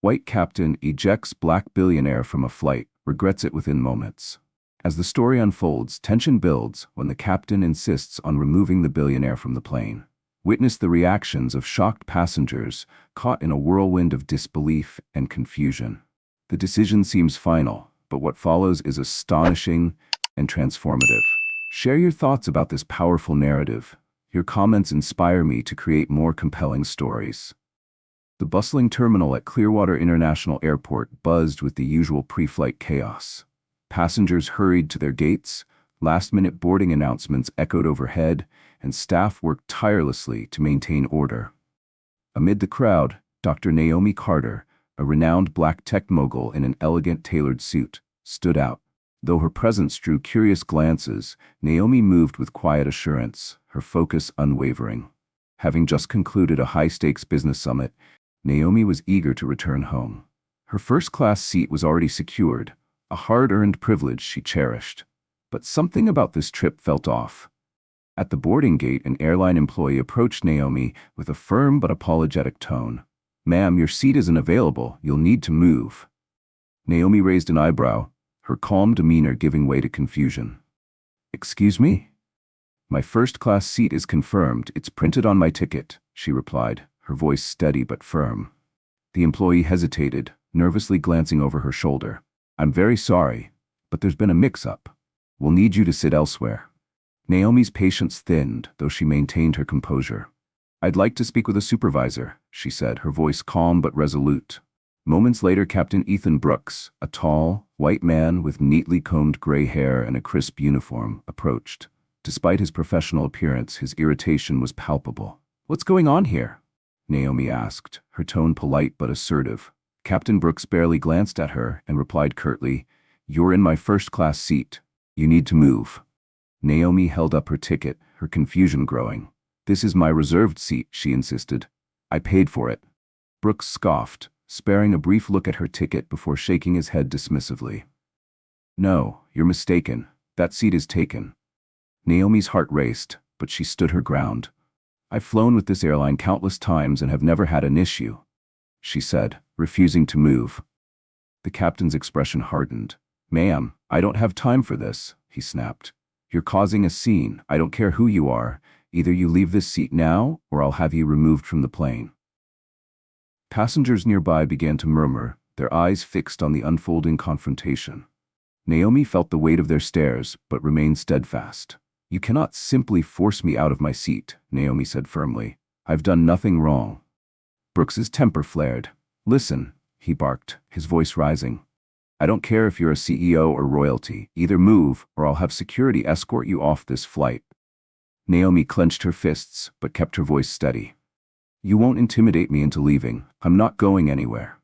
White captain ejects black billionaire from a flight, regrets it within moments. As the story unfolds, tension builds when the captain insists on removing the billionaire from the plane. Witness the reactions of shocked passengers caught in a whirlwind of disbelief and confusion. The decision seems final, but what follows is astonishing and transformative. Share your thoughts about this powerful narrative. Your comments inspire me to create more compelling stories. The bustling terminal at Clearwater International Airport buzzed with the usual pre-flight chaos. Passengers hurried to their gates, last-minute boarding announcements echoed overhead, and staff worked tirelessly to maintain order. Amid the crowd, Dr. Naomi Carter, a renowned black tech mogul in an elegant tailored suit, stood out. Though her presence drew curious glances, Naomi moved with quiet assurance, her focus unwavering. Having just concluded a high-stakes business summit, Naomi was eager to return home. Her first-class seat was already secured, a hard-earned privilege she cherished. But something about this trip felt off. At the boarding gate, an airline employee approached Naomi with a firm but apologetic tone. "Ma'am, your seat isn't available. You'll need to move." Naomi raised an eyebrow, her calm demeanor giving way to confusion. "Excuse me?" "My first-class seat is confirmed. It's printed on my ticket," she replied, her voice steady but firm. The employee hesitated, nervously glancing over her shoulder. "I'm very sorry, but there's been a mix-up. We'll need you to sit elsewhere." Naomi's patience thinned, though she maintained her composure. "I'd like to speak with a supervisor," she said, her voice calm but resolute. Moments later, Captain Ethan Brooks, a tall, white man with neatly combed gray hair and a crisp uniform, approached. Despite his professional appearance, his irritation was palpable. "What's going on here?" Naomi asked, her tone polite but assertive. Captain Brooks barely glanced at her and replied curtly, "You're in my first-class seat. You need to move." Naomi held up her ticket, her confusion growing. "This is my reserved seat," she insisted. "I paid for it." Brooks scoffed, sparing a brief look at her ticket before shaking his head dismissively. "No, you're mistaken. That seat is taken." Naomi's heart raced, but she stood her ground. "I've flown with this airline countless times and have never had an issue," she said, refusing to move. The captain's expression hardened. "Ma'am, I don't have time for this," he snapped. "You're causing a scene. I don't care who you are. Either you leave this seat now, or I'll have you removed from the plane." Passengers nearby began to murmur, their eyes fixed on the unfolding confrontation. Naomi felt the weight of their stares, but remained steadfast. "You cannot simply force me out of my seat," Naomi said firmly. "I've done nothing wrong." Brooks's temper flared. "Listen," he barked, his voice rising. "I don't care if you're a CEO or royalty. Either move, or I'll have security escort you off this flight." Naomi clenched her fists, but kept her voice steady. "You won't intimidate me into leaving. I'm not going anywhere."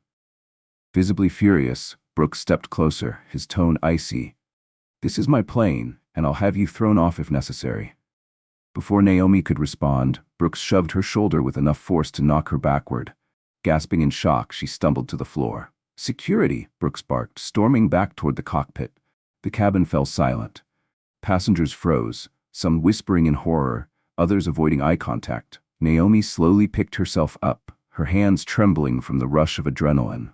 Visibly furious, Brooks stepped closer, his tone icy. "This is my plane, and I'll have you thrown off if necessary." Before Naomi could respond, Brooks shoved her shoulder with enough force to knock her backward. Gasping in shock, she stumbled to the floor. "Security!" Brooks barked, storming back toward the cockpit. The cabin fell silent. Passengers froze, some whispering in horror, others avoiding eye contact. Naomi slowly picked herself up, her hands trembling from the rush of adrenaline.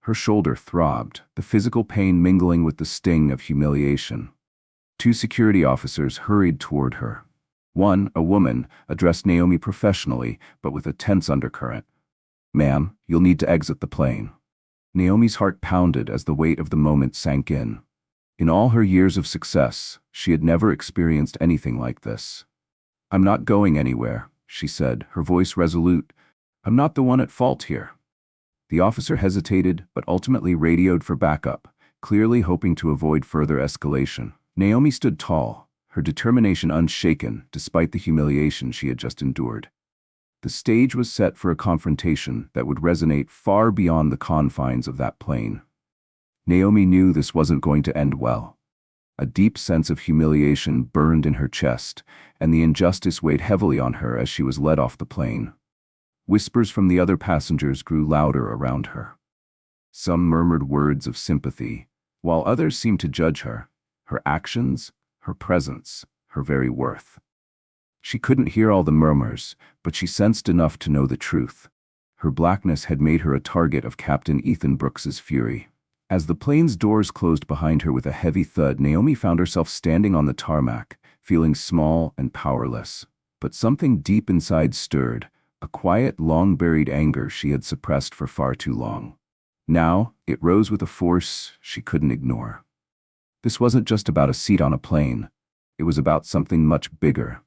Her shoulder throbbed, the physical pain mingling with the sting of humiliation. Two security officers hurried toward her. One, a woman, addressed Naomi professionally, but with a tense undercurrent. "Ma'am, you'll need to exit the plane." Naomi's heart pounded as the weight of the moment sank in. In all her years of success, she had never experienced anything like this. "I'm not going anywhere," she said, her voice resolute. "I'm not the one at fault here." The officer hesitated, but ultimately radioed for backup, clearly hoping to avoid further escalation. Naomi stood tall, her determination unshaken despite the humiliation she had just endured. The stage was set for a confrontation that would resonate far beyond the confines of that plane. Naomi knew this wasn't going to end well. A deep sense of humiliation burned in her chest, and the injustice weighed heavily on her as she was led off the plane. Whispers from the other passengers grew louder around her. Some murmured words of sympathy, while others seemed to judge her actions, her presence, her very worth. She couldn't hear all the murmurs, but she sensed enough to know the truth. Her blackness had made her a target of Captain Ethan Brooks's fury. As the plane's doors closed behind her with a heavy thud, Naomi found herself standing on the tarmac, feeling small and powerless. But something deep inside stirred, a quiet, long-buried anger she had suppressed for far too long. Now, it rose with a force she couldn't ignore. This wasn't just about a seat on a plane. It was about something much bigger.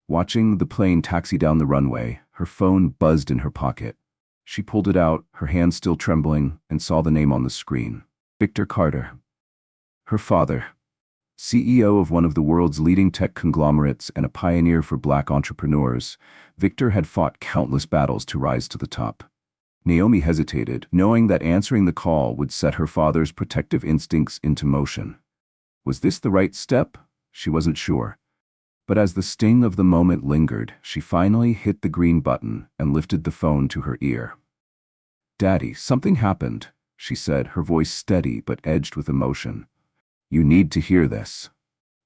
Watching the plane taxi down the runway, her phone buzzed in her pocket. She pulled it out, her hand still trembling, and saw the name on the screen. Victor Carter. Her father. CEO of one of the world's leading tech conglomerates and a pioneer for black entrepreneurs, Victor had fought countless battles to rise to the top. Naomi hesitated, knowing that answering the call would set her father's protective instincts into motion. Was this the right step? She wasn't sure. But as the sting of the moment lingered, she finally hit the green button and lifted the phone to her ear. "Daddy, something happened," she said, her voice steady but edged with emotion. "You need to hear this."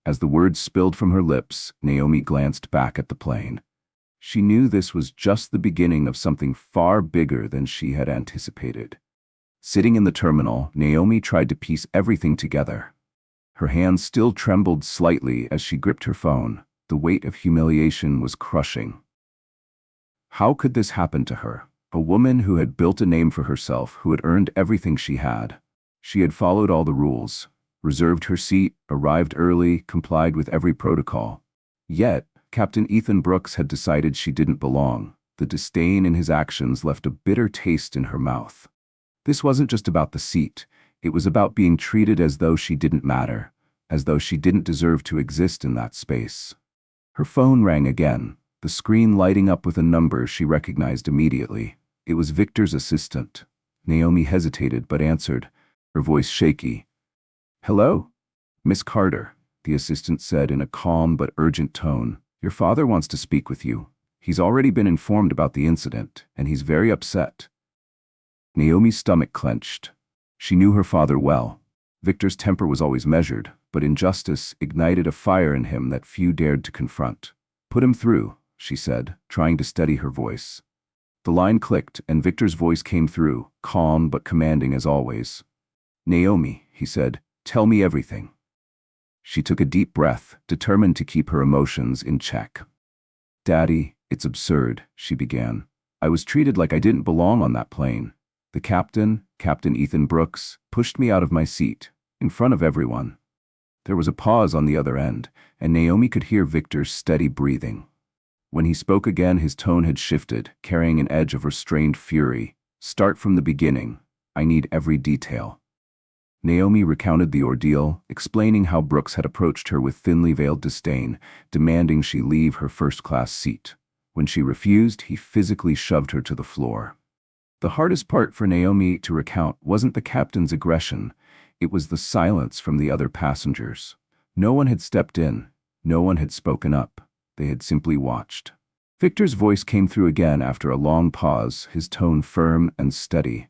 As the words spilled from her lips, Naomi glanced back at the plane. She knew this was just the beginning of something far bigger than she had anticipated. Sitting in the terminal, Naomi tried to piece everything together. Her hands still trembled slightly as she gripped her phone. The weight of humiliation was crushing. How could this happen to her? A woman who had built a name for herself, who had earned everything she had. She had followed all the rules, reserved her seat, arrived early, complied with every protocol. Yet, Captain Ethan Brooks had decided she didn't belong. The disdain in his actions left a bitter taste in her mouth. This wasn't just about the seat. It was about being treated as though she didn't matter, as though she didn't deserve to exist in that space. Her phone rang again, the screen lighting up with a number she recognized immediately. It was Victor's assistant. Naomi hesitated but answered, her voice shaky. "Hello? Miss Carter," the assistant said in a calm but urgent tone. "Your father wants to speak with you. He's already been informed about the incident, and he's very upset." Naomi's stomach clenched. She knew her father well. Victor's temper was always measured, but injustice ignited a fire in him that few dared to confront. "Put him through," she said, trying to steady her voice. The line clicked, and Victor's voice came through, calm but commanding as always. "Naomi," he said, "tell me everything." She took a deep breath, determined to keep her emotions in check. "Daddy, it's absurd," she began. "I was treated like I didn't belong on that plane. The captain, Captain Ethan Brooks, pushed me out of my seat, in front of everyone." There was a pause on the other end, and Naomi could hear Victor's steady breathing. When he spoke again, his tone had shifted, carrying an edge of restrained fury. "Start from the beginning. I need every detail." Naomi recounted the ordeal, explaining how Brooks had approached her with thinly veiled disdain, demanding she leave her first-class seat. When she refused, he physically shoved her to the floor. The hardest part for Naomi to recount wasn't the captain's aggression. It was the silence from the other passengers. No one had stepped in. No one had spoken up. They had simply watched. Victor's voice came through again after a long pause, his tone firm and steady.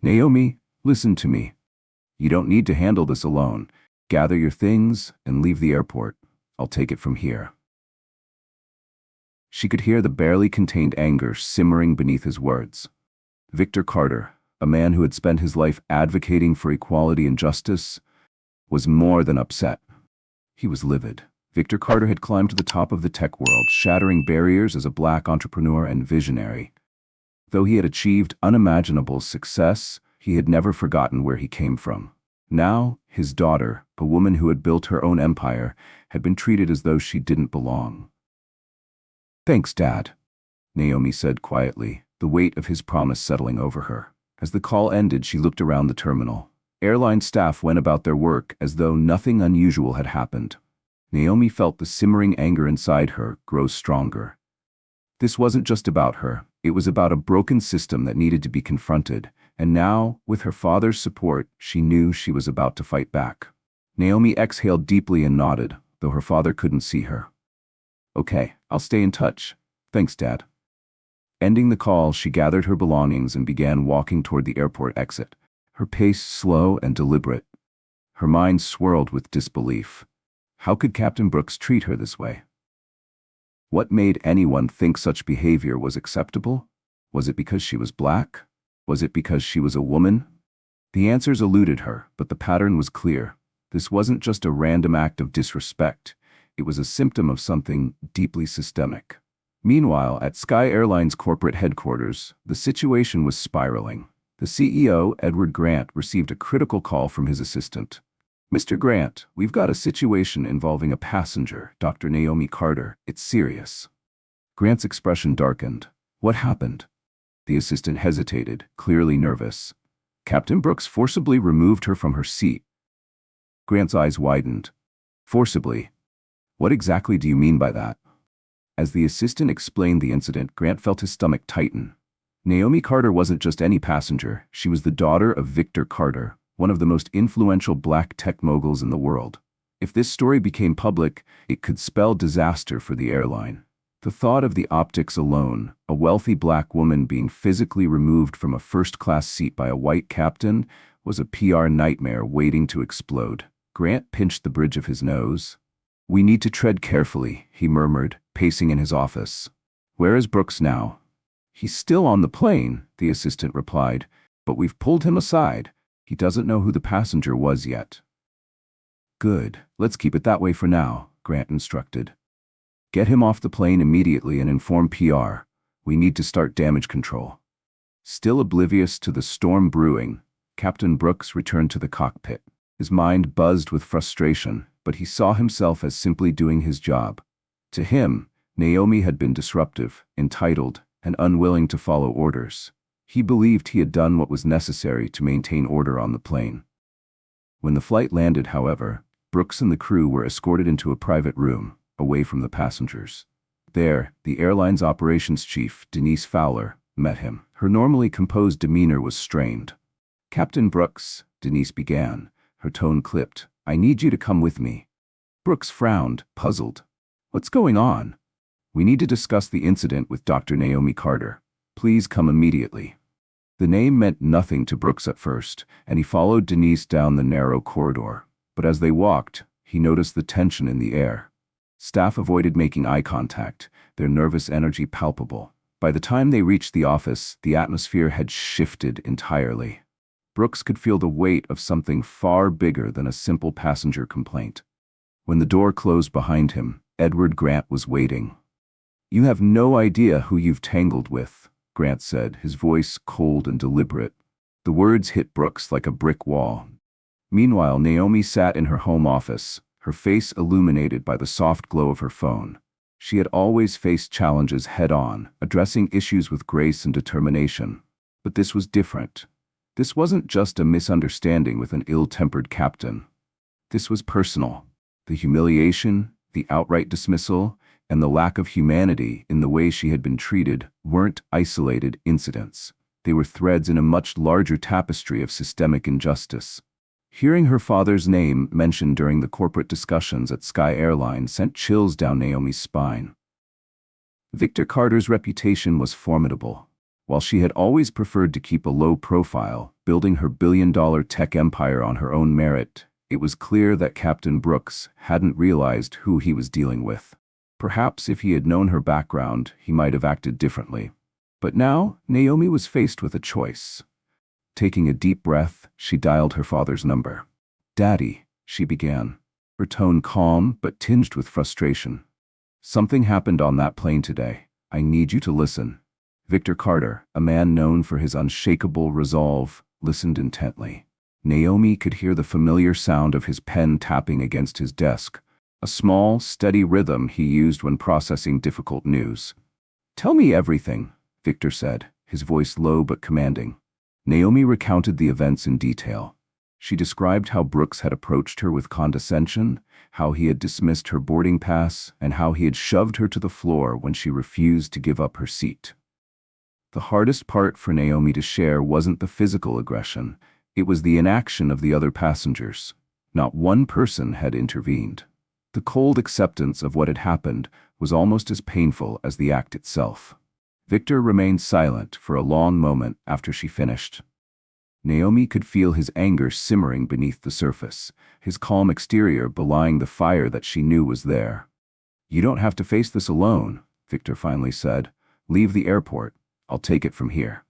"Naomi, listen to me. You don't need to handle this alone. Gather your things and leave the airport. I'll take it from here." She could hear the barely contained anger simmering beneath his words. Victor Carter, a man who had spent his life advocating for equality and justice, was more than upset. He was livid. Victor Carter had climbed to the top of the tech world, shattering barriers as a black entrepreneur and visionary. Though he had achieved unimaginable success, he had never forgotten where he came from. Now, his daughter, a woman who had built her own empire, had been treated as though she didn't belong. "Thanks, Dad," Naomi said quietly, the weight of his promise settling over her. As the call ended, she looked around the terminal. Airline staff went about their work as though nothing unusual had happened. Naomi felt the simmering anger inside her grow stronger. This wasn't just about her. It was about a broken system that needed to be confronted, and now, with her father's support, she knew she was about to fight back. Naomi exhaled deeply and nodded, though her father couldn't see her. "Okay, I'll stay in touch. Thanks, Dad." Ending the call, she gathered her belongings and began walking toward the airport exit, her pace slow and deliberate. Her mind swirled with disbelief. How could Captain Brooks treat her this way? What made anyone think such behavior was acceptable? Was it because she was black? Was it because she was a woman? The answers eluded her, but the pattern was clear. This wasn't just a random act of disrespect. It was a symptom of something deeply systemic. Meanwhile, at Sky Airlines corporate headquarters, the situation was spiraling. The CEO, Edward Grant, received a critical call from his assistant. "Mr. Grant, we've got a situation involving a passenger, Dr. Naomi Carter. It's serious." Grant's expression darkened. "What happened?" The assistant hesitated, clearly nervous. "Captain Brooks forcibly removed her from her seat." Grant's eyes widened. "Forcibly? What exactly do you mean by that?" As the assistant explained the incident, Grant felt his stomach tighten. Naomi Carter wasn't just any passenger. She was the daughter of Victor Carter, one of the most influential black tech moguls in the world. If this story became public, it could spell disaster for the airline. The thought of the optics alone, a wealthy black woman being physically removed from a first-class seat by a white captain, was a PR nightmare waiting to explode. Grant pinched the bridge of his nose. "We need to tread carefully," he murmured, pacing in his office. "Where is Brooks now?" "He's still on the plane," the assistant replied, "but we've pulled him aside. He doesn't know who the passenger was yet." "Good. Let's keep it that way for now," Grant instructed. "Get him off the plane immediately and inform PR. We need to start damage control." Still oblivious to the storm brewing, Captain Brooks returned to the cockpit. His mind buzzed with frustration, but he saw himself as simply doing his job. To him, Naomi had been disruptive, entitled, and unwilling to follow orders. He believed he had done what was necessary to maintain order on the plane. When the flight landed, however, Brooks and the crew were escorted into a private room, away from the passengers. There, the airline's operations chief, Denise Fowler, met him. Her normally composed demeanor was strained. "Captain Brooks," Denise began, her tone clipped, "I need you to come with me." Brooks frowned, puzzled. "What's going on?" "We need to discuss the incident with Dr. Naomi Carter. Please come immediately." The name meant nothing to Brooks at first, and he followed Denise down the narrow corridor. But as they walked, he noticed the tension in the air. Staff avoided making eye contact, their nervous energy palpable. By the time they reached the office, the atmosphere had shifted entirely. Brooks could feel the weight of something far bigger than a simple passenger complaint. When the door closed behind him, Edward Grant was waiting. "You have no idea who you've tangled with," Grant said, his voice cold and deliberate. The words hit Brooks like a brick wall. Meanwhile, Naomi sat in her home office, her face illuminated by the soft glow of her phone. She had always faced challenges head-on, addressing issues with grace and determination. But this was different. This wasn't just a misunderstanding with an ill-tempered captain. This was personal. The humiliation, the outright dismissal, and the lack of humanity in the way she had been treated weren't isolated incidents. They were threads in a much larger tapestry of systemic injustice. Hearing her father's name mentioned during the corporate discussions at Sky Airlines sent chills down Naomi's spine. Victor Carter's reputation was formidable. While she had always preferred to keep a low profile, building her billion-dollar tech empire on her own merit, it was clear that Captain Brooks hadn't realized who he was dealing with. Perhaps if he had known her background, he might have acted differently. But now, Naomi was faced with a choice. Taking a deep breath, she dialed her father's number. "Daddy," she began, her tone calm but tinged with frustration. "Something happened on that plane today. I need you to listen." Victor Carter, a man known for his unshakable resolve, listened intently. Naomi could hear the familiar sound of his pen tapping against his desk, a small, steady rhythm he used when processing difficult news. "Tell me everything," Victor said, his voice low but commanding. Naomi recounted the events in detail. She described how Brooks had approached her with condescension, how he had dismissed her boarding pass, and how he had shoved her to the floor when she refused to give up her seat. The hardest part for Naomi to share wasn't the physical aggression, it was the inaction of the other passengers. Not one person had intervened. The cold acceptance of what had happened was almost as painful as the act itself. Victor remained silent for a long moment after she finished. Naomi could feel his anger simmering beneath the surface, his calm exterior belying the fire that she knew was there. "You don't have to face this alone," Victor finally said. "Leave the airport. I'll take it from here.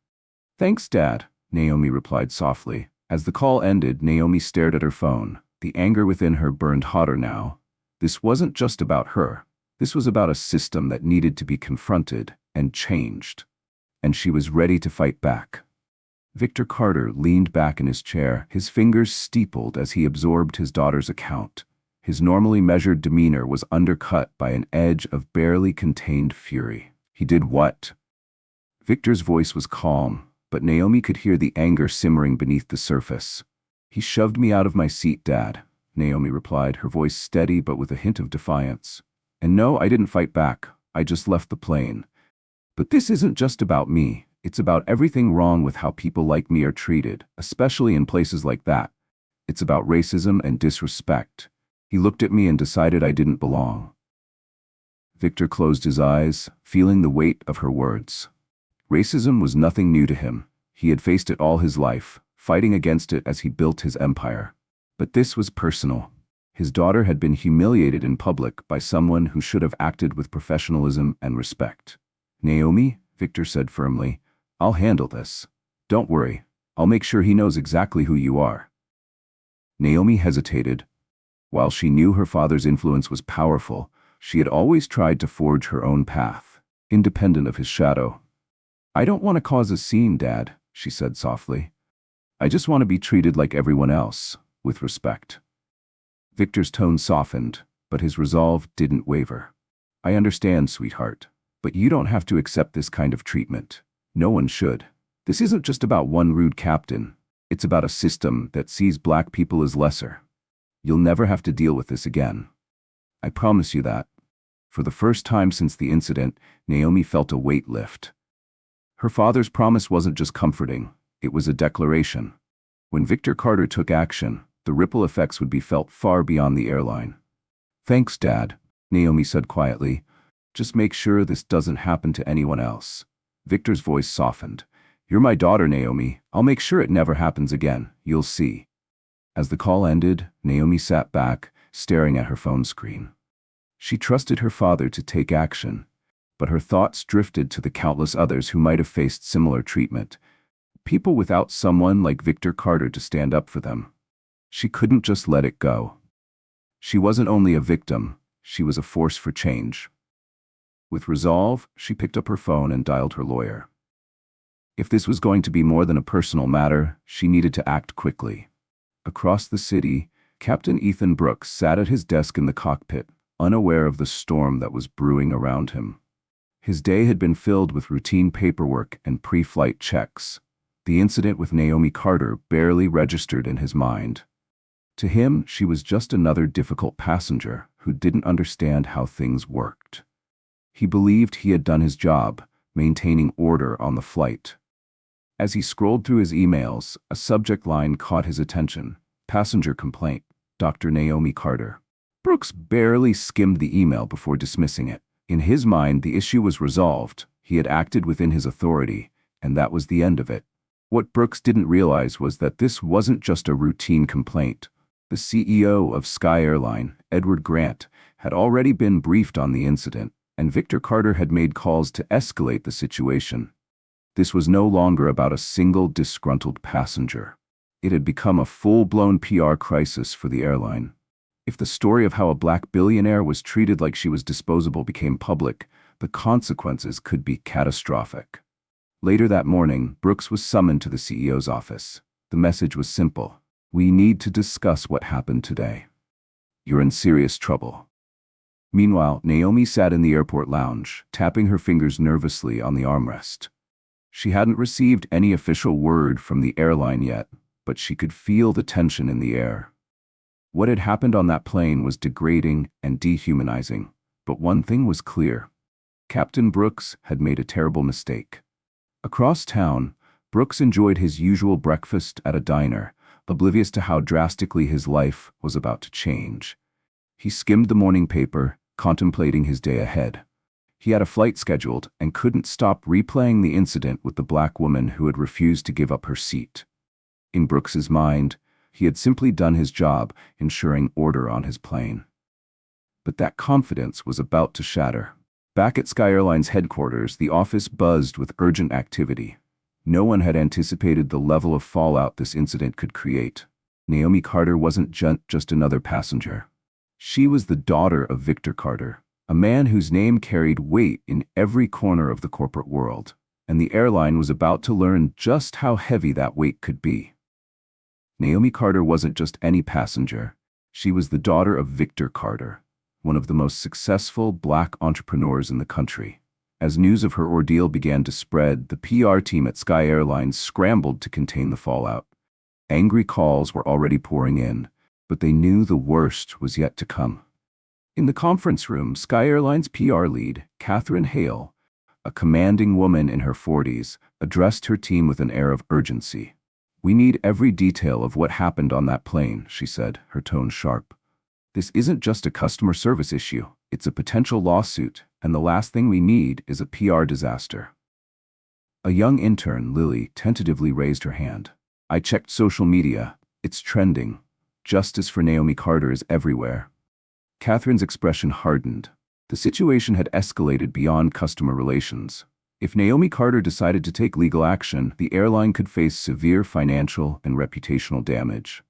Thanks, Dad, Naomi replied softly. As the call ended, Naomi stared at her phone. The anger within her burned hotter now. This wasn't just about her. This was about a system that needed to be confronted and changed. And she was ready to fight back. Victor Carter leaned back in his chair, his fingers steepled as he absorbed his daughter's account. His normally measured demeanor was undercut by an edge of barely contained fury. He did what? Victor's voice was calm, but Naomi could hear the anger simmering beneath the surface. He shoved me out of my seat, Dad, Naomi replied, her voice steady but with a hint of defiance. And no, I didn't fight back. I just left the plane. But this isn't just about me. It's about everything wrong with how people like me are treated, especially in places like that. It's about racism and disrespect. He looked at me and decided I didn't belong. Victor closed his eyes, feeling the weight of her words. Racism was nothing new to him. He had faced it all his life, fighting against it as he built his empire. But this was personal. His daughter had been humiliated in public by someone who should have acted with professionalism and respect. Naomi, Victor said firmly, I'll handle this. Don't worry. I'll make sure he knows exactly who you are. Naomi hesitated. While she knew her father's influence was powerful, she had always tried to forge her own path, independent of his shadow. I don't want to cause a scene, Dad, she said softly. I just want to be treated like everyone else, with respect. Victor's tone softened, but his resolve didn't waver. I understand, sweetheart, but you don't have to accept this kind of treatment. No one should. This isn't just about one rude captain. It's about a system that sees black people as lesser. You'll never have to deal with this again. I promise you that. For the first time since the incident, Naomi felt a weight lift. Her father's promise wasn't just comforting, it was a declaration. When Victor Carter took action, the ripple effects would be felt far beyond the airline. Thanks, Dad, Naomi said quietly. Just make sure this doesn't happen to anyone else. Victor's voice softened. You're my daughter, Naomi. I'll make sure it never happens again. You'll see. As the call ended, Naomi sat back, staring at her phone screen. She trusted her father to take action, but her thoughts drifted to the countless others who might have faced similar treatment. People without someone like Victor Carter to stand up for them. She couldn't just let it go. She wasn't only a victim, she was a force for change. With resolve, she picked up her phone and dialed her lawyer. If this was going to be more than a personal matter, she needed to act quickly. Across the city, Captain Ethan Brooks sat at his desk in the cockpit, unaware of the storm that was brewing around him. His day had been filled with routine paperwork and pre-flight checks. The incident with Naomi Carter barely registered in his mind. To him, she was just another difficult passenger who didn't understand how things worked. He believed he had done his job, maintaining order on the flight. As he scrolled through his emails, a subject line caught his attention. Passenger complaint, Dr. Naomi Carter. Brooks barely skimmed the email before dismissing it. In his mind, the issue was resolved. He had acted within his authority, and that was the end of it. What Brooks didn't realize was that this wasn't just a routine complaint. The CEO of Sky Airline, Edward Grant, had already been briefed on the incident, and Victor Carter had made calls to escalate the situation. This was no longer about a single disgruntled passenger. It had become a full-blown PR crisis for the airline. If the story of how a black billionaire was treated like she was disposable became public, the consequences could be catastrophic. Later that morning, Brooks was summoned to the CEO's office. The message was simple. We need to discuss what happened today. You're in serious trouble. Meanwhile, Naomi sat in the airport lounge, tapping her fingers nervously on the armrest. She hadn't received any official word from the airline yet, but she could feel the tension in the air. What had happened on that plane was degrading and dehumanizing, but one thing was clear. Captain Brooks had made a terrible mistake. Across town, Brooks enjoyed his usual breakfast at a diner, oblivious to how drastically his life was about to change. He skimmed the morning paper, contemplating his day ahead. He had a flight scheduled and couldn't stop replaying the incident with the black woman who had refused to give up her seat. In Brooks's mind, he had simply done his job, ensuring order on his plane. But that confidence was about to shatter. Back at Sky Airlines headquarters, the office buzzed with urgent activity. No one had anticipated the level of fallout this incident could create. Naomi Carter wasn't just another passenger. She was the daughter of Victor Carter, a man whose name carried weight in every corner of the corporate world, and the airline was about to learn just how heavy that weight could be. Naomi Carter wasn't just any passenger. She was the daughter of Victor Carter, one of the most successful black entrepreneurs in the country. As news of her ordeal began to spread, the PR team at Sky Airlines scrambled to contain the fallout. Angry calls were already pouring in, but they knew the worst was yet to come. In the conference room, Sky Airlines PR lead, Catherine Hale, a commanding woman in her 40s, addressed her team with an air of urgency. "We need every detail of what happened on that plane," she said, her tone sharp. "This isn't just a customer service issue. It's a potential lawsuit, and the last thing we need is a PR disaster." A young intern, Lily, tentatively raised her hand. "I checked social media. It's trending. Justice for Naomi Carter is everywhere." Catherine's expression hardened. The situation had escalated beyond customer relations. If Naomi Carter decided to take legal action, the airline could face severe financial and reputational damage.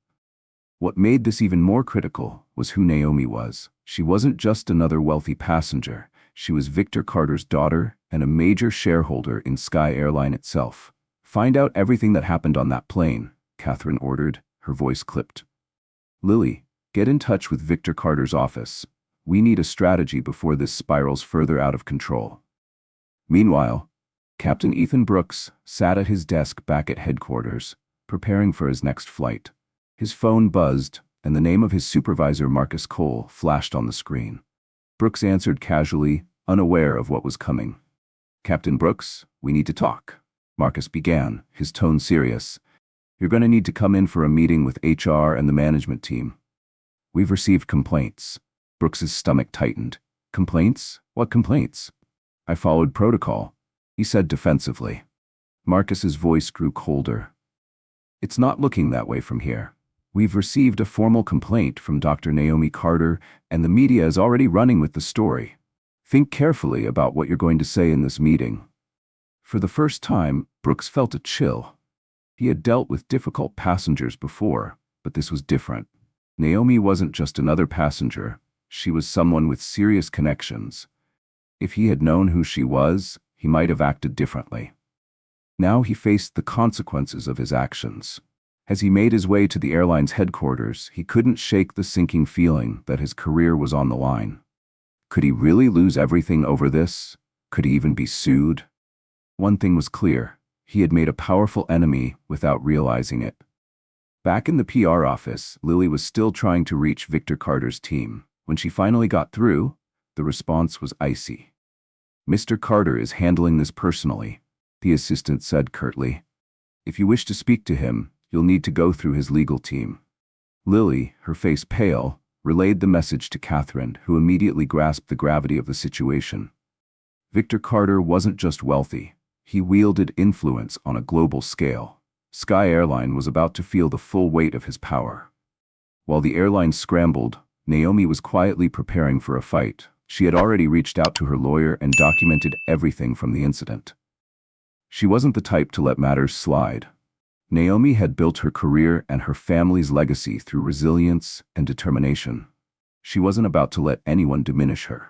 What made this even more critical was who Naomi was. She wasn't just another wealthy passenger. She was Victor Carter's daughter and a major shareholder in Sky Airline itself. "Find out everything that happened on that plane," Catherine ordered, her voice clipped. "Lily, get in touch with Victor Carter's office. We need a strategy before this spirals further out of control." Meanwhile, Captain Ethan Brooks sat at his desk back at headquarters, preparing for his next flight. His phone buzzed, and the name of his supervisor, Marcus Cole, flashed on the screen. Brooks answered casually, unaware of what was coming. "Captain Brooks, we need to talk," Marcus began, his tone serious. "You're going to need to come in for a meeting with HR and the management team. We've received complaints." Brooks's stomach tightened. "Complaints? What complaints?" "I followed protocol," he said defensively. Marcus's voice grew colder. "It's not looking that way from here. We've received a formal complaint from Dr. Naomi Carter, and the media is already running with the story. Think carefully about what you're going to say in this meeting." For the first time, Brooks felt a chill. He had dealt with difficult passengers before, but this was different. Naomi wasn't just another passenger. She was someone with serious connections. If he had known who she was, he might have acted differently. Now he faced the consequences of his actions. As he made his way to the airline's headquarters, he couldn't shake the sinking feeling that his career was on the line. Could he really lose everything over this? Could he even be sued? One thing was clear. He had made a powerful enemy without realizing it. Back in the PR office, Lily was still trying to reach Victor Carter's team. When she finally got through, the response was icy. "Mr. Carter is handling this personally," the assistant said curtly. "If you wish to speak to him, you'll need to go through his legal team." Lily, her face pale, relayed the message to Catherine, who immediately grasped the gravity of the situation. Victor Carter wasn't just wealthy. He wielded influence on a global scale. Sky Airline was about to feel the full weight of his power. While the airline scrambled, Naomi was quietly preparing for a fight. She had already reached out to her lawyer and documented everything from the incident. She wasn't the type to let matters slide. Naomi had built her career and her family's legacy through resilience and determination. She wasn't about to let anyone diminish her,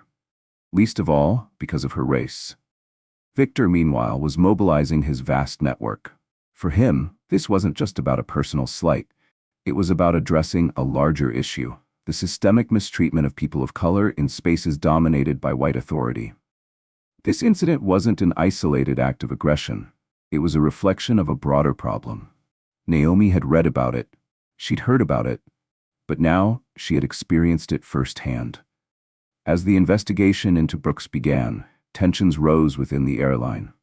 least of all because of her race. Victor, meanwhile, was mobilizing his vast network. For him, this wasn't just about a personal slight. It was about addressing a larger issue: the systemic mistreatment of people of color in spaces dominated by white authority. This incident wasn't an isolated act of aggression. It was a reflection of a broader problem. Naomi had read about it. She'd heard about it. But now she had experienced it firsthand. As the investigation into Brooks began, tensions rose within the airline.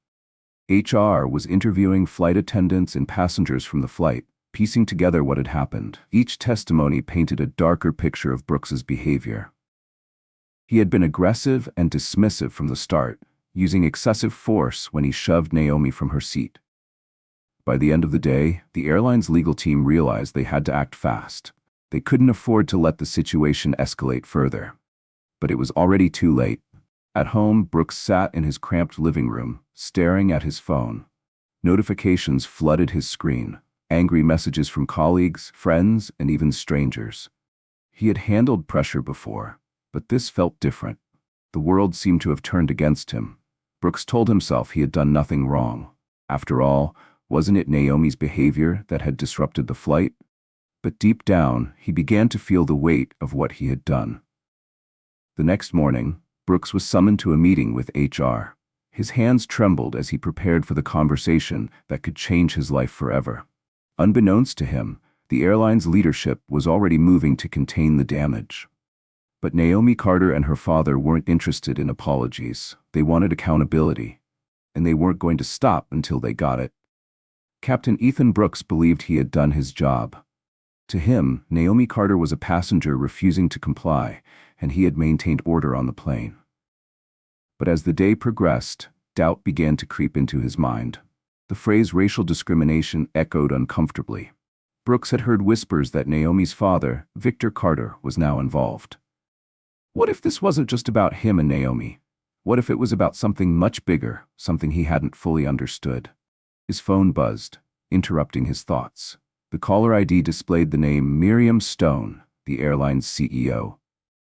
HR was interviewing flight attendants and passengers from the flight, piecing together what had happened. Each testimony painted a darker picture of Brooks's behavior. He had been aggressive and dismissive from the start, using excessive force when he shoved Naomi from her seat. By the end of the day, the airline's legal team realized they had to act fast. They couldn't afford to let the situation escalate further. But it was already too late. At home, Brooks sat in his cramped living room, staring at his phone. Notifications flooded his screen, angry messages from colleagues, friends, and even strangers. He had handled pressure before, but this felt different. The world seemed to have turned against him. Brooks told himself he had done nothing wrong. After all, wasn't it Naomi's behavior that had disrupted the flight? But deep down, he began to feel the weight of what he had done. The next morning, Brooks was summoned to a meeting with HR. His hands trembled as he prepared for the conversation that could change his life forever. Unbeknownst to him, the airline's leadership was already moving to contain the damage. But Naomi Carter and her father weren't interested in apologies. They wanted accountability. And they weren't going to stop until they got it. Captain Ethan Brooks believed he had done his job. To him, Naomi Carter was a passenger refusing to comply, and he had maintained order on the plane. But as the day progressed, doubt began to creep into his mind. The phrase racial discrimination echoed uncomfortably. Brooks had heard whispers that Naomi's father, Victor Carter, was now involved. What if this wasn't just about him and Naomi? What if it was about something much bigger, something he hadn't fully understood? His phone buzzed, interrupting his thoughts. The caller ID displayed the name Miriam Stone, the airline's CEO.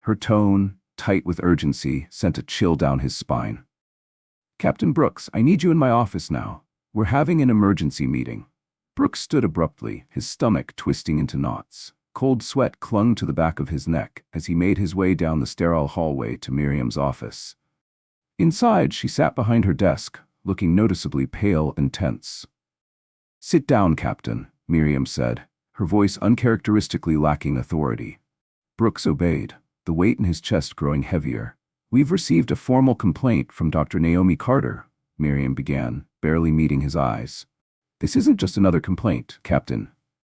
Her tone, tight with urgency, sent a chill down his spine. "Captain Brooks, I need you in my office now. We're having an emergency meeting." Brooks stood abruptly, his stomach twisting into knots. Cold sweat clung to the back of his neck as he made his way down the sterile hallway to Miriam's office. Inside, she sat behind her desk, looking noticeably pale and tense. "Sit down, Captain," Miriam said, her voice uncharacteristically lacking authority. Brooks obeyed, the weight in his chest growing heavier. "We've received a formal complaint from Dr. Naomi Carter," Miriam began, barely meeting his eyes. "This isn't just another complaint, Captain.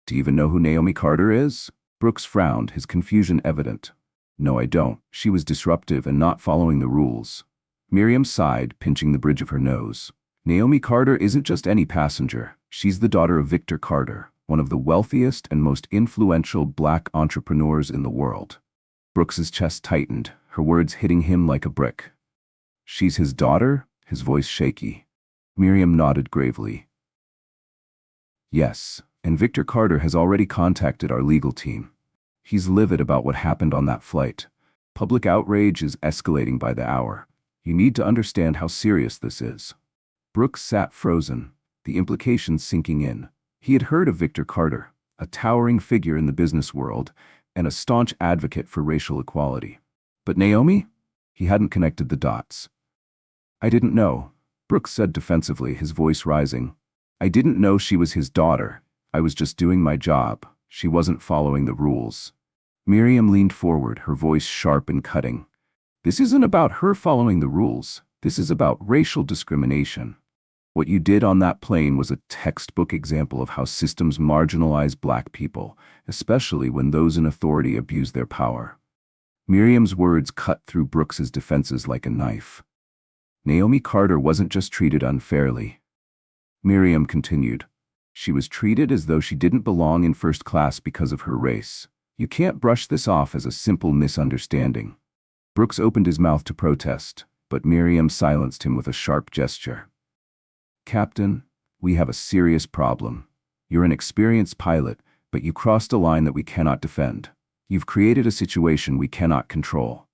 Do you even know who Naomi Carter is?" Brooks frowned, his confusion evident. "No, I don't. She was disruptive and not following the rules." Miriam sighed, pinching the bridge of her nose. "Naomi Carter isn't just any passenger. She's the daughter of Victor Carter, one of the wealthiest and most influential black entrepreneurs in the world." Brooks's chest tightened, her words hitting him like a brick. "She's his daughter?" His voice shaky. Miriam nodded gravely. "Yes, and Victor Carter has already contacted our legal team. He's livid about what happened on that flight. Public outrage is escalating by the hour. You need to understand how serious this is." Brooks sat frozen, the implications sinking in. He had heard of Victor Carter, a towering figure in the business world and a staunch advocate for racial equality. But Naomi? He hadn't connected the dots. "I didn't know," Brooks said defensively, his voice rising. "I didn't know she was his daughter. I was just doing my job. She wasn't following the rules." Miriam leaned forward, her voice sharp and cutting. "This isn't about her following the rules. This is about racial discrimination. What you did on that plane was a textbook example of how systems marginalize black people, especially when those in authority abuse their power." Miriam's words cut through Brooks's defenses like a knife. Naomi Carter wasn't just treated unfairly. Miriam continued. She was treated as though she didn't belong in first class because of her race. You can't brush this off as a simple misunderstanding. Brooks opened his mouth to protest, but Miriam silenced him with a sharp gesture. "Captain, we have a serious problem. You're an experienced pilot, but you crossed a line that we cannot defend. You've created a situation we cannot control."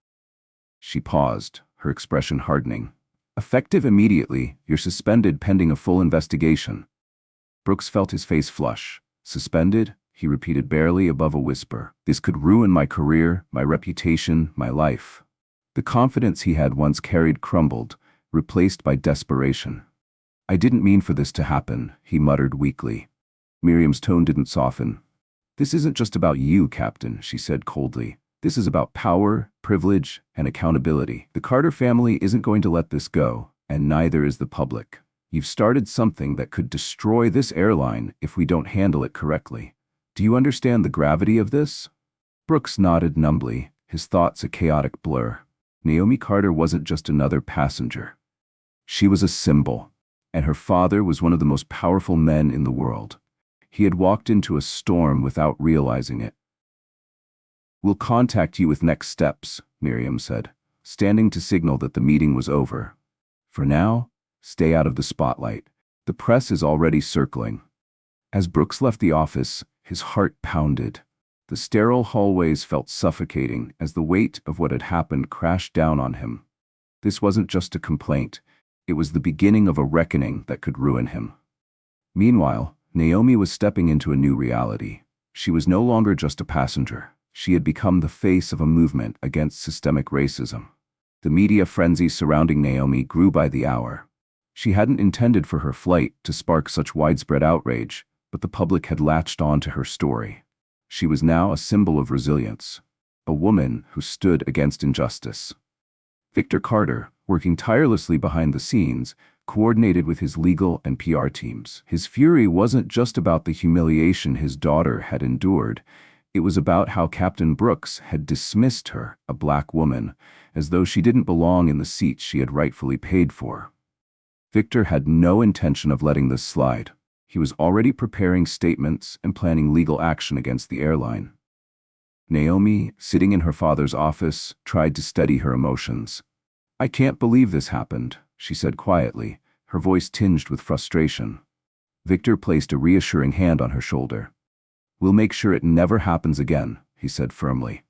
She paused, her expression hardening. "Effective immediately, you're suspended pending a full investigation." Brooks felt his face flush. "Suspended?" he repeated barely above a whisper. "This could ruin my career, my reputation, my life." The confidence he had once carried crumbled, replaced by desperation. "I didn't mean for this to happen," he muttered weakly. Miriam's tone didn't soften. "This isn't just about you, Captain," she said coldly. "This is about power, privilege, and accountability. The Carter family isn't going to let this go, and neither is the public. You've started something that could destroy this airline if we don't handle it correctly. Do you understand the gravity of this?" Brooks nodded numbly, his thoughts a chaotic blur. Naomi Carter wasn't just another passenger. She was a symbol, and her father was one of the most powerful men in the world. He had walked into a storm without realizing it. "We'll contact you with next steps," Miriam said. standing to signal that the meeting was over. For now, stay out of the spotlight. The press is already circling. As Brooks left the office, his heart pounded. The sterile hallways felt suffocating as the weight of what had happened crashed down on him. This wasn't just a complaint. It was the beginning of a reckoning that could ruin him. Meanwhile, Naomi was stepping into a new reality. She was no longer just a passenger. She had become the face of a movement against systemic racism. The media frenzy surrounding Naomi grew by the hour. She hadn't intended for her flight to spark such widespread outrage, but the public had latched on to her story. She was now a symbol of resilience, a woman who stood against injustice. Victor Carter, working tirelessly behind the scenes, coordinated with his legal and PR teams. His fury wasn't just about the humiliation his daughter had endured. It was about how Captain Brooks had dismissed her, a black woman, as though she didn't belong in the seat she had rightfully paid for. Victor had no intention of letting this slide. He was already preparing statements and planning legal action against the airline. Naomi, sitting in her father's office, tried to steady her emotions. "I can't believe this happened," she said quietly, her voice tinged with frustration. Victor placed a reassuring hand on her shoulder. "We'll make sure it never happens again," he said firmly.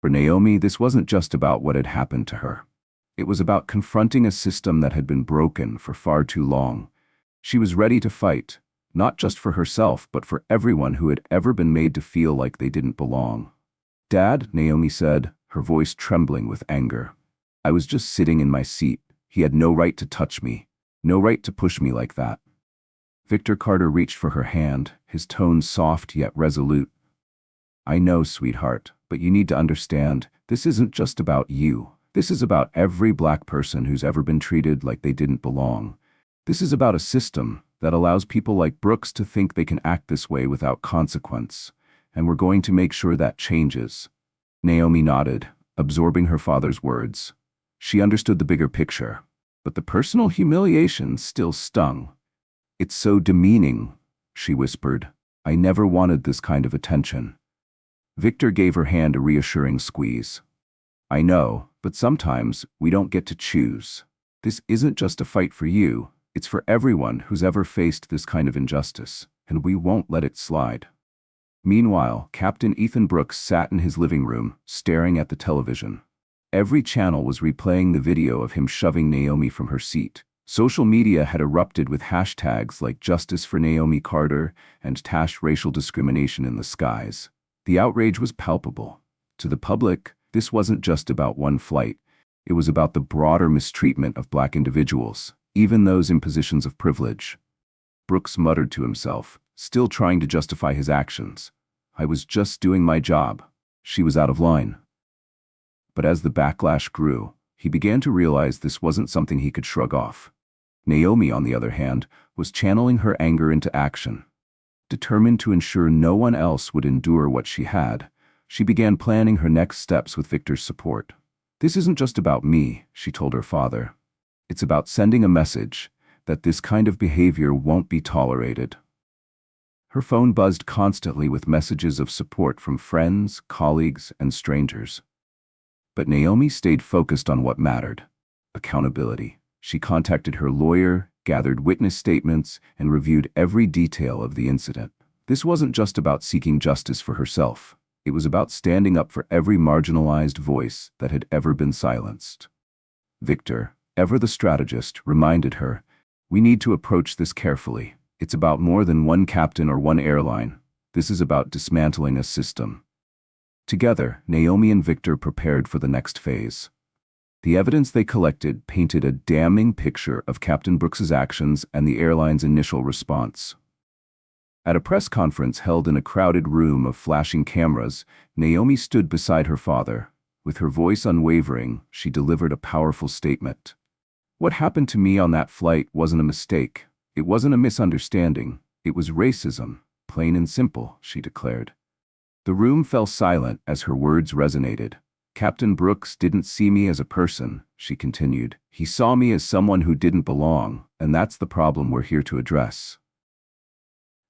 For Naomi, this wasn't just about what had happened to her. It was about confronting a system that had been broken for far too long. She was ready to fight, not just for herself, but for everyone who had ever been made to feel like they didn't belong. "Dad," Naomi said, her voice trembling with anger. "I was just sitting in my seat. He had no right to touch me, no right to push me like that." Victor Carter reached for her hand, his tone soft yet resolute. "I know, sweetheart, but you need to understand, this isn't just about you. This is about every black person who's ever been treated like they didn't belong. This is about a system that allows people like Brooks to think they can act this way without consequence, and we're going to make sure that changes." Naomi nodded, absorbing her father's words. She understood the bigger picture, but the personal humiliation still stung. "It's so demeaning," she whispered. "I never wanted this kind of attention." Victor gave her hand a reassuring squeeze. "I know, but sometimes we don't get to choose. This isn't just a fight for you, it's for everyone who's ever faced this kind of injustice, and we won't let it slide." Meanwhile, Captain Ethan Brooks sat in his living room, staring at the television. Every channel was replaying the video of him shoving Naomi from her seat. Social media had erupted with hashtags like "Justice for Naomi Carter" and "Tash Racial Discrimination in the Skies." The outrage was palpable. To the public, this wasn't just about one flight. It was about the broader mistreatment of black individuals, even those in positions of privilege. Brooks muttered to himself, still trying to justify his actions. "I was just doing my job." She was out of line. But as the backlash grew, he began to realize this wasn't something he could shrug off. Naomi, on the other hand, was channeling her anger into action. Determined to ensure no one else would endure what she had, she began planning her next steps with Victor's support. "This isn't just about me," she told her father. "It's about sending a message that this kind of behavior won't be tolerated." Her phone buzzed constantly with messages of support from friends, colleagues, and strangers. But Naomi stayed focused on what mattered: accountability. She contacted her lawyer, gathered witness statements, and reviewed every detail of the incident. This wasn't just about seeking justice for herself. It was about standing up for every marginalized voice that had ever been silenced. Victor, ever the strategist, reminded her, "We need to approach this carefully. It's about more than one captain or one airline. This is about dismantling a system." Together, Naomi and Victor prepared for the next phase. The evidence they collected painted a damning picture of Captain Brooks's actions and the airline's initial response. At a press conference held in a crowded room of flashing cameras, Naomi stood beside her father. With her voice unwavering, she delivered a powerful statement. "What happened to me on that flight wasn't a mistake. It wasn't a misunderstanding. It was racism, plain and simple," she declared. The room fell silent as her words resonated. "Captain Brooks didn't see me as a person," she continued. "He saw me as someone who didn't belong, and that's the problem we're here to address."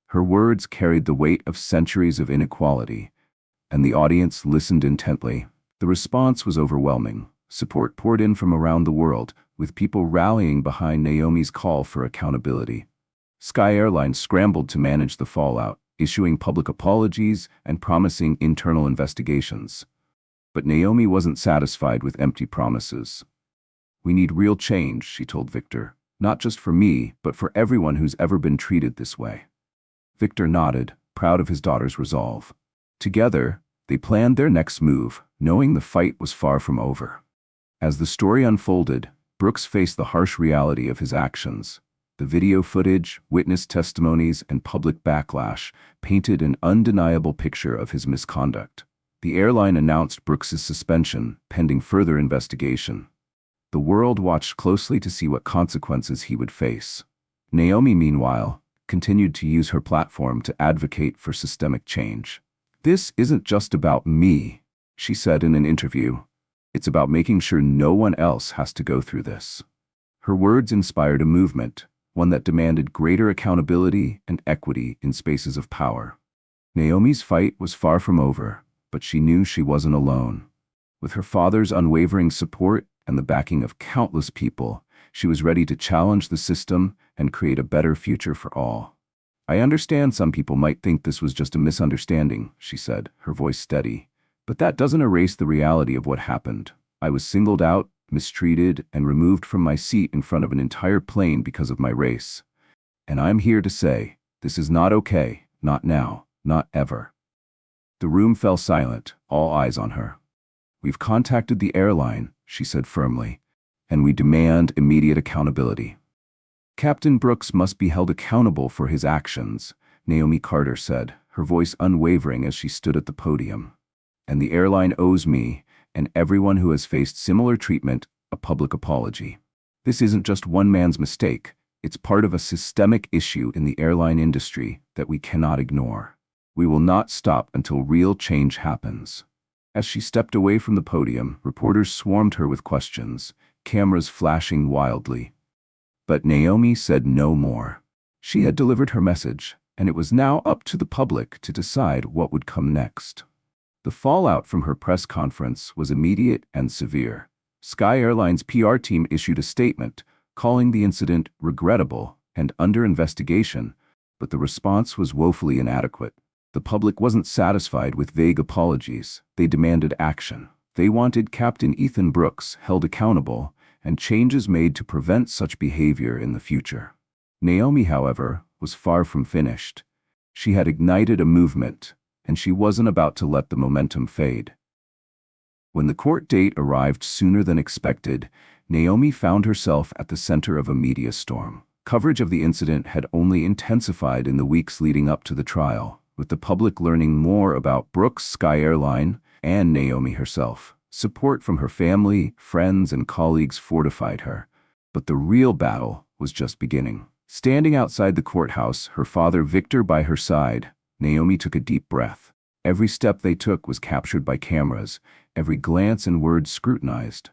Her words carried the weight of centuries of inequality, and the audience listened intently. The response was overwhelming. Support poured in from around the world, with people rallying behind Naomi's call for accountability. Sky Airlines scrambled to manage the fallout, issuing public apologies and promising internal investigations. But Naomi wasn't satisfied with empty promises. "We need real change," she told Victor. "Not just for me, but for everyone who's ever been treated this way." Victor nodded, proud of his daughter's resolve. Together, they planned their next move, knowing the fight was far from over. As the story unfolded, Brooks faced the harsh reality of his actions. The video footage, witness testimonies, and public backlash painted an undeniable picture of his misconduct. The airline announced Brooks's suspension, pending further investigation. The world watched closely to see what consequences he would face. Naomi, meanwhile, continued to use her platform to advocate for systemic change. "This isn't just about me," she said in an interview. "It's about making sure no one else has to go through this." Her words inspired a movement, one that demanded greater accountability and equity in spaces of power. Naomi's fight was far from over, but she knew she wasn't alone. With her father's unwavering support and the backing of countless people, she was ready to challenge the system and create a better future for all. "I understand some people might think this was just a misunderstanding," she said, her voice steady. "But that doesn't erase the reality of what happened. I was singled out, mistreated, and removed from my seat in front of an entire plane because of my race. And I'm here to say, this is not okay, not now, not ever." The room fell silent, all eyes on her. "We've contacted the airline," she said firmly, "and we demand immediate accountability." "Captain Brooks must be held accountable for his actions," Naomi Carter said, her voice unwavering as she stood at the podium. "And the airline owes me, and everyone who has faced similar treatment, a public apology. This isn't just one man's mistake, it's part of a systemic issue in the airline industry that we cannot ignore. We will not stop until real change happens." As she stepped away from the podium, reporters swarmed her with questions, cameras flashing wildly. But Naomi said no more. She had delivered her message, and it was now up to the public to decide what would come next. The fallout from her press conference was immediate and severe. Sky Airlines' PR team issued a statement, calling the incident regrettable and under investigation, but the response was woefully inadequate. The public wasn't satisfied with vague apologies. They demanded action. They wanted Captain Ethan Brooks held accountable and changes made to prevent such behavior in the future. Naomi, however, was far from finished. She had ignited a movement, and she wasn't about to let the momentum fade. When the court date arrived sooner than expected, Naomi found herself at the center of a media storm. Coverage of the incident had only intensified in the weeks leading up to the trial, with the public learning more about Brooks, Sky Airline, and Naomi herself. Support from her family, friends, and colleagues fortified her. But the real battle was just beginning. Standing outside the courthouse, her father Victor by her side, Naomi took a deep breath. Every step they took was captured by cameras, every glance and word scrutinized.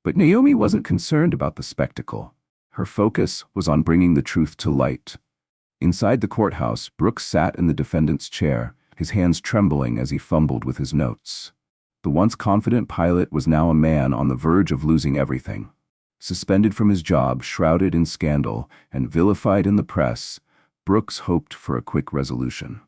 But Naomi wasn't concerned about the spectacle. Her focus was on bringing the truth to light. Inside the courthouse, Brooks sat in the defendant's chair, his hands trembling as he fumbled with his notes. The once confident pilot was now a man on the verge of losing everything. Suspended from his job, shrouded in scandal, and vilified in the press, Brooks hoped for a quick resolution.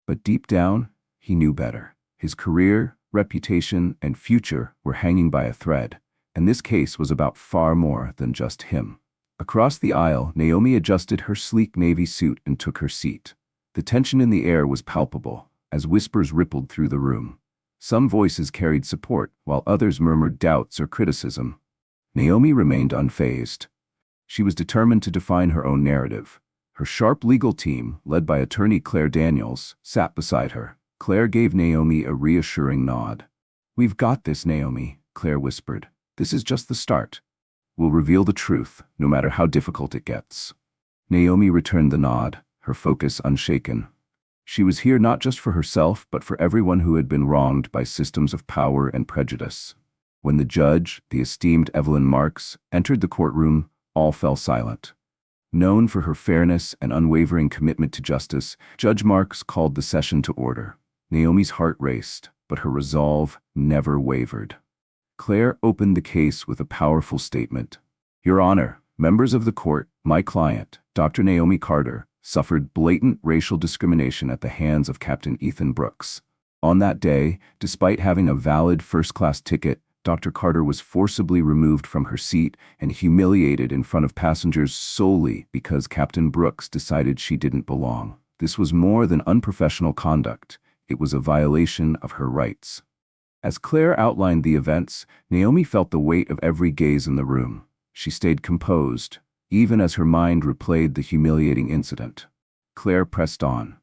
But deep down, he knew better. His career, reputation, and future were hanging by a thread, and this case was about far more than just him. Across the aisle, Naomi adjusted her sleek navy suit and took her seat. The tension in the air was palpable, as whispers rippled through the room. Some voices carried support, while others murmured doubts or criticism. Naomi remained unfazed. She was determined to define her own narrative. Her sharp legal team, led by attorney Claire Daniels, sat beside her. Claire gave Naomi a reassuring nod. "We've got this, Naomi," Claire whispered. "This is just the start. We'll reveal the truth, no matter how difficult it gets." Naomi returned the nod, her focus unshaken. She was here not just for herself, but for everyone who had been wronged by systems of power and prejudice. When the judge, the esteemed Evelyn Marks, entered the courtroom, all fell silent. Known for her fairness and unwavering commitment to justice, Judge Marks called the session to order. Naomi's heart raced, but her resolve never wavered. Claire opened the case with a powerful statement. Your Honor, members of the court, my client, Dr. Naomi Carter, suffered blatant racial discrimination at the hands of Captain Ethan Brooks. On that day, despite having a valid first-class ticket, Dr. Carter was forcibly removed from her seat and humiliated in front of passengers solely because Captain Brooks decided she didn't belong. This was more than unprofessional conduct. It was a violation of her rights. As Claire outlined the events, Naomi felt the weight of every gaze in the room. She stayed composed, even as her mind replayed the humiliating incident. Claire pressed on.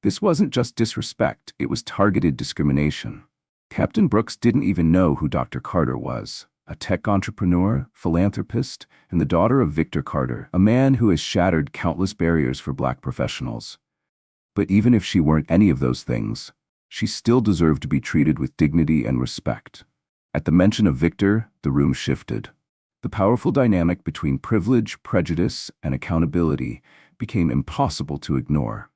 This wasn't just disrespect, it was targeted discrimination. Captain Brooks didn't even know who Dr. Carter was, a tech entrepreneur, philanthropist, and the daughter of Victor Carter, a man who has shattered countless barriers for Black professionals. But even if she weren't any of those things, she still deserved to be treated with dignity and respect. At the mention of Victor, the room shifted. The powerful dynamic between privilege, prejudice, and accountability became impossible to ignore.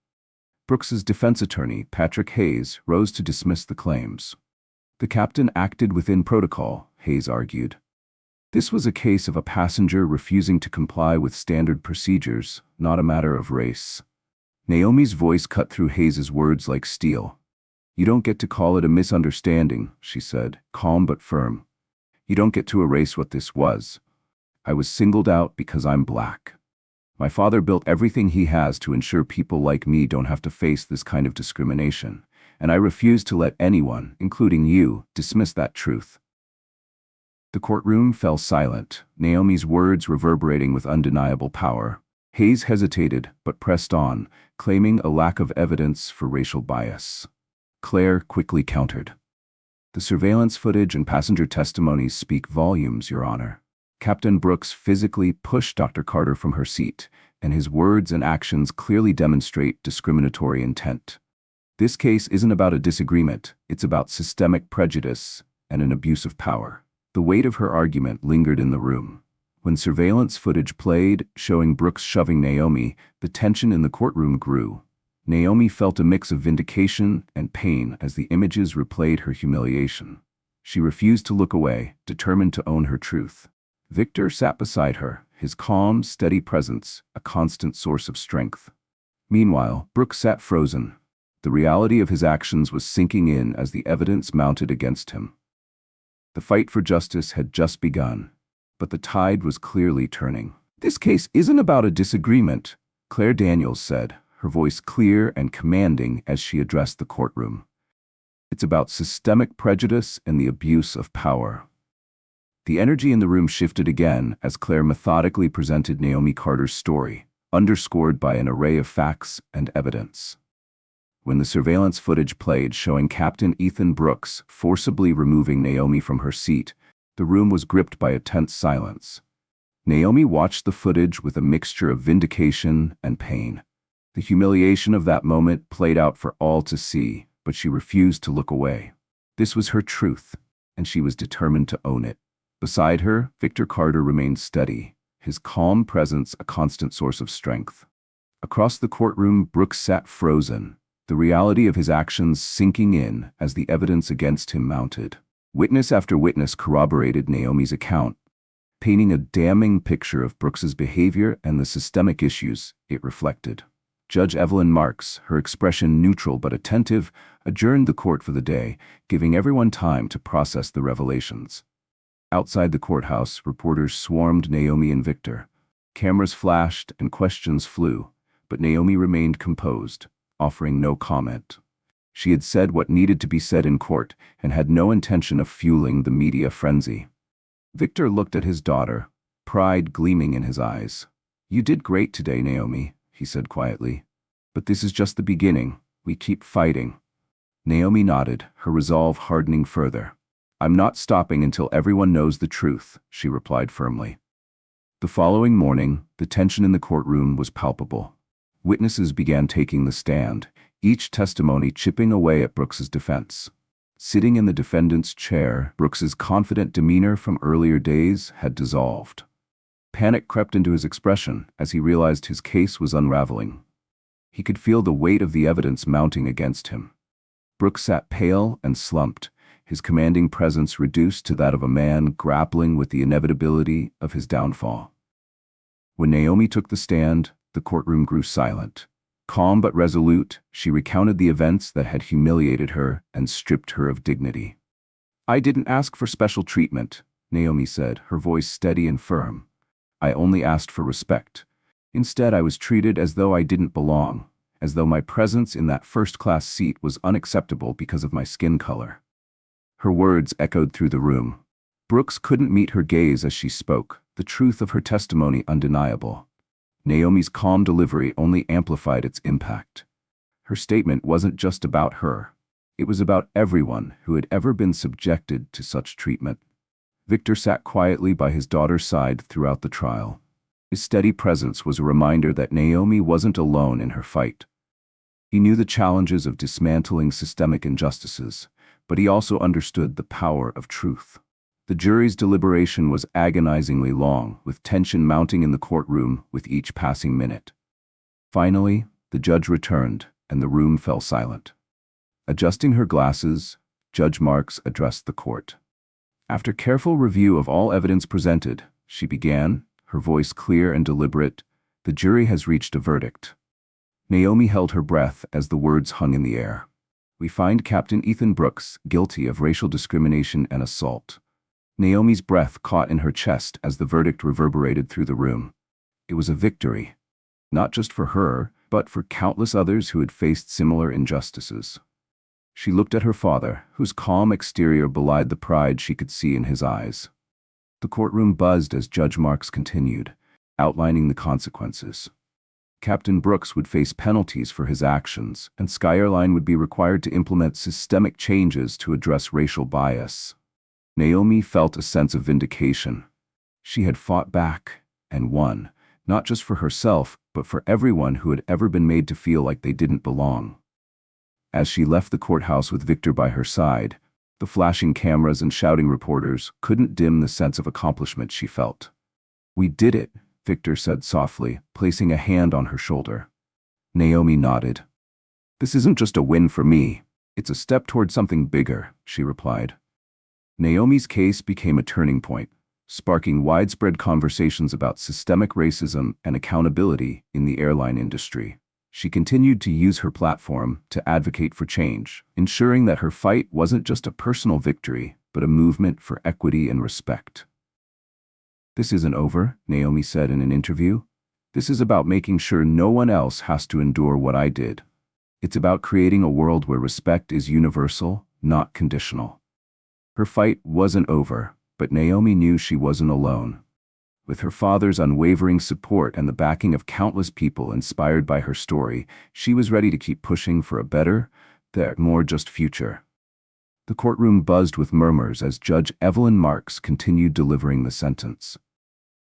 Brooks's defense attorney, Patrick Hayes, rose to dismiss the claims. The captain acted within protocol, Hayes argued. This was a case of a passenger refusing to comply with standard procedures, not a matter of race. Naomi's voice cut through Hayes's words like steel. You don't get to call it a misunderstanding, she said, calm but firm. You don't get to erase what this was. I was singled out because I'm Black. My father built everything he has to ensure people like me don't have to face this kind of discrimination, and I refuse to let anyone, including you, dismiss that truth. The courtroom fell silent, Naomi's words reverberating with undeniable power. Hayes hesitated, but pressed on, claiming a lack of evidence for racial bias. Claire quickly countered. The surveillance footage and passenger testimonies speak volumes, Your Honor. Captain Brooks physically pushed Dr. Carter from her seat, and his words and actions clearly demonstrate discriminatory intent. This case isn't about a disagreement, it's about systemic prejudice and an abuse of power. The weight of her argument lingered in the room. When surveillance footage played, showing Brooks shoving Naomi, the tension in the courtroom grew. Naomi felt a mix of vindication and pain as the images replayed her humiliation. She refused to look away, determined to own her truth. Victor sat beside her, his calm, steady presence a constant source of strength. Meanwhile, Brooks sat frozen. The reality of his actions was sinking in as the evidence mounted against him. The fight for justice had just begun, but the tide was clearly turning. This case isn't about a disagreement, Claire Daniels said, her voice clear and commanding as she addressed the courtroom. It's about systemic prejudice and the abuse of power. The energy in the room shifted again as Claire methodically presented Naomi Carter's story, underscored by an array of facts and evidence. When the surveillance footage played showing Captain Ethan Brooks forcibly removing Naomi from her seat, the room was gripped by a tense silence. Naomi watched the footage with a mixture of vindication and pain. The humiliation of that moment played out for all to see, but she refused to look away. This was her truth, and she was determined to own it. Beside her, Victor Carter remained steady, his calm presence a constant source of strength. Across the courtroom, Brooks sat frozen, the reality of his actions sinking in as the evidence against him mounted. Witness after witness corroborated Naomi's account, painting a damning picture of Brooks's behavior and the systemic issues it reflected. Judge Evelyn Marks, her expression neutral but attentive, adjourned the court for the day, giving everyone time to process the revelations. Outside the courthouse, reporters swarmed Naomi and Victor. Cameras flashed and questions flew, but Naomi remained composed, offering no comment. She had said what needed to be said in court and had no intention of fueling the media frenzy. Victor looked at his daughter, pride gleaming in his eyes. "You did great today, Naomi," he said quietly. "But this is just the beginning. We keep fighting." Naomi nodded, her resolve hardening further. "I'm not stopping until everyone knows the truth," she replied firmly. The following morning, the tension in the courtroom was palpable. Witnesses began taking the stand, each testimony chipping away at Brooks's defense. Sitting in the defendant's chair, Brooks's confident demeanor from earlier days had dissolved. Panic crept into his expression as he realized his case was unraveling. He could feel the weight of the evidence mounting against him. Brooks sat pale and slumped, his commanding presence reduced to that of a man grappling with the inevitability of his downfall. When Naomi took the stand, the courtroom grew silent. Calm but resolute, she recounted the events that had humiliated her and stripped her of dignity. "I didn't ask for special treatment," Naomi said, her voice steady and firm. "I only asked for respect. Instead, I was treated as though I didn't belong, as though my presence in that first-class seat was unacceptable because of my skin color." Her words echoed through the room. Brooks couldn't meet her gaze as she spoke, the truth of her testimony undeniable. Naomi's calm delivery only amplified its impact. Her statement wasn't just about her. It was about everyone who had ever been subjected to such treatment. Victor sat quietly by his daughter's side throughout the trial. His steady presence was a reminder that Naomi wasn't alone in her fight. He knew the challenges of dismantling systemic injustices, but he also understood the power of truth. The jury's deliberation was agonizingly long, with tension mounting in the courtroom with each passing minute. Finally, the judge returned, and the room fell silent. Adjusting her glasses, Judge Marks addressed the court. After careful review of all evidence presented, she began, her voice clear and deliberate, "The jury has reached a verdict." Naomi held her breath as the words hung in the air. "We find Captain Ethan Brooks guilty of racial discrimination and assault." Naomi's breath caught in her chest as the verdict reverberated through the room. It was a victory, not just for her, but for countless others who had faced similar injustices. She looked at her father, whose calm exterior belied the pride she could see in his eyes. The courtroom buzzed as Judge Marks continued, outlining the consequences. Captain Brooks would face penalties for his actions, and Sky Airline would be required to implement systemic changes to address racial bias. Naomi felt a sense of vindication. She had fought back and won, not just for herself, but for everyone who had ever been made to feel like they didn't belong. As she left the courthouse with Victor by her side, the flashing cameras and shouting reporters couldn't dim the sense of accomplishment she felt. "We did it," Victor said softly, placing a hand on her shoulder. Naomi nodded. "This isn't just a win for me. It's a step toward something bigger," she replied. Naomi's case became a turning point, sparking widespread conversations about systemic racism and accountability in the airline industry. She continued to use her platform to advocate for change, ensuring that her fight wasn't just a personal victory, but a movement for equity and respect. "This isn't over," Naomi said in an interview. "This is about making sure no one else has to endure what I did. It's about creating a world where respect is universal, not conditional." Her fight wasn't over, but Naomi knew she wasn't alone. With her father's unwavering support and the backing of countless people inspired by her story, she was ready to keep pushing for a better, more just future. The courtroom buzzed with murmurs as Judge Evelyn Marks continued delivering the sentence.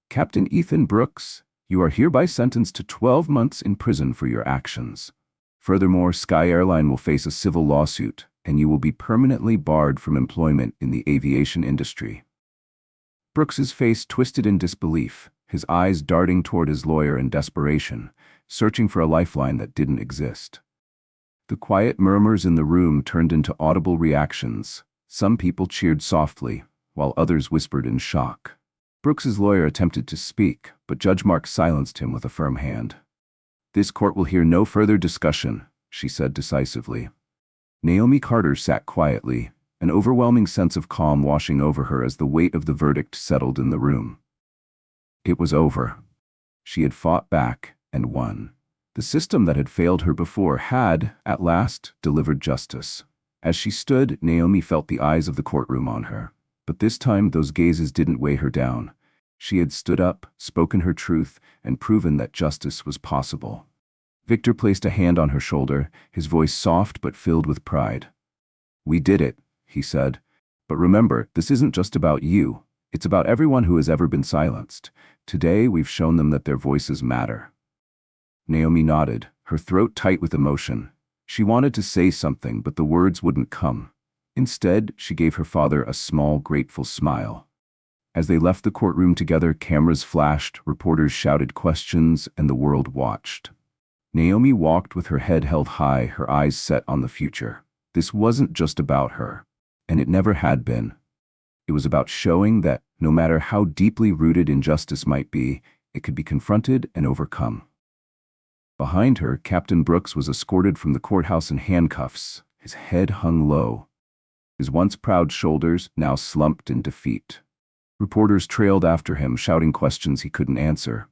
"Captain Ethan Brooks, you are hereby sentenced to 12 months in prison for your actions. Furthermore, Sky Airline will face a civil lawsuit, and you will be permanently barred from employment in the aviation industry." Brooks's face twisted in disbelief, his eyes darting toward his lawyer in desperation, searching for a lifeline that didn't exist. The quiet murmurs in the room turned into audible reactions. Some people cheered softly, while others whispered in shock. Brooks's lawyer attempted to speak, but Judge Marks silenced him with a firm hand. "This court will hear no further discussion," she said decisively. Naomi Carter sat quietly, an overwhelming sense of calm washing over her as the weight of the verdict settled in the room. It was over. She had fought back and won. The system that had failed her before had, at last, delivered justice. As she stood, Naomi felt the eyes of the courtroom on her. But this time, those gazes didn't weigh her down. She had stood up, spoken her truth, and proven that justice was possible. Victor placed a hand on her shoulder, his voice soft but filled with pride. "We did it," he said. "But remember, this isn't just about you. It's about everyone who has ever been silenced. Today, we've shown them that their voices matter." Naomi nodded, her throat tight with emotion. She wanted to say something, but the words wouldn't come. Instead, she gave her father a small, grateful smile. As they left the courtroom together, cameras flashed, reporters shouted questions, and the world watched. Naomi walked with her head held high, her eyes set on the future. This wasn't just about her. And it never had been. It was about showing that, no matter how deeply rooted injustice might be, it could be confronted and overcome. Behind her, Captain Brooks was escorted from the courthouse in handcuffs, his head hung low, his once proud shoulders now slumped in defeat. Reporters trailed after him, shouting questions he couldn't answer.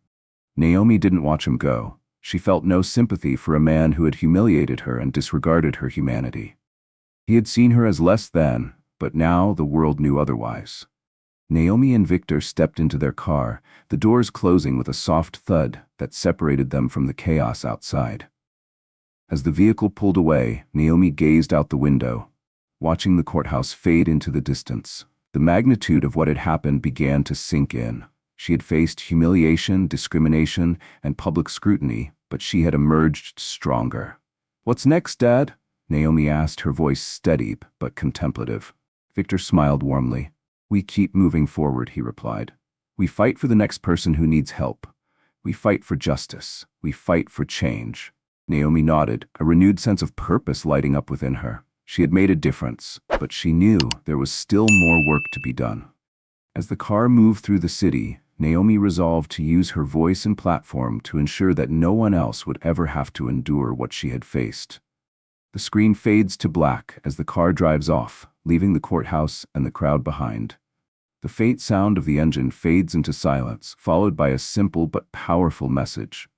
Naomi didn't watch him go. She felt no sympathy for a man who had humiliated her and disregarded her humanity. He had seen her as less than, but now the world knew otherwise. Naomi and Victor stepped into their car, the doors closing with a soft thud that separated them from the chaos outside. As the vehicle pulled away, Naomi gazed out the window, watching the courthouse fade into the distance. The magnitude of what had happened began to sink in. She had faced humiliation, discrimination, and public scrutiny, but she had emerged stronger. "What's next, Dad?" Naomi asked, her voice steady but contemplative. Victor smiled warmly. "We keep moving forward," he replied. "We fight for the next person who needs help. We fight for justice. We fight for change." Naomi nodded, a renewed sense of purpose lighting up within her. She had made a difference, but she knew there was still more work to be done. As the car moved through the city, Naomi resolved to use her voice and platform to ensure that no one else would ever have to endure what she had faced. The screen fades to black as the car drives off, leaving the courthouse and the crowd behind. The faint sound of the engine fades into silence, followed by a simple but powerful message.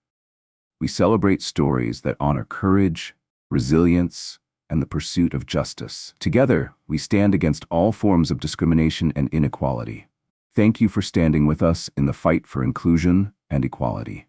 We celebrate stories that honor courage, resilience, and the pursuit of justice. Together, we stand against all forms of discrimination and inequality. Thank you for standing with us in the fight for inclusion and equality.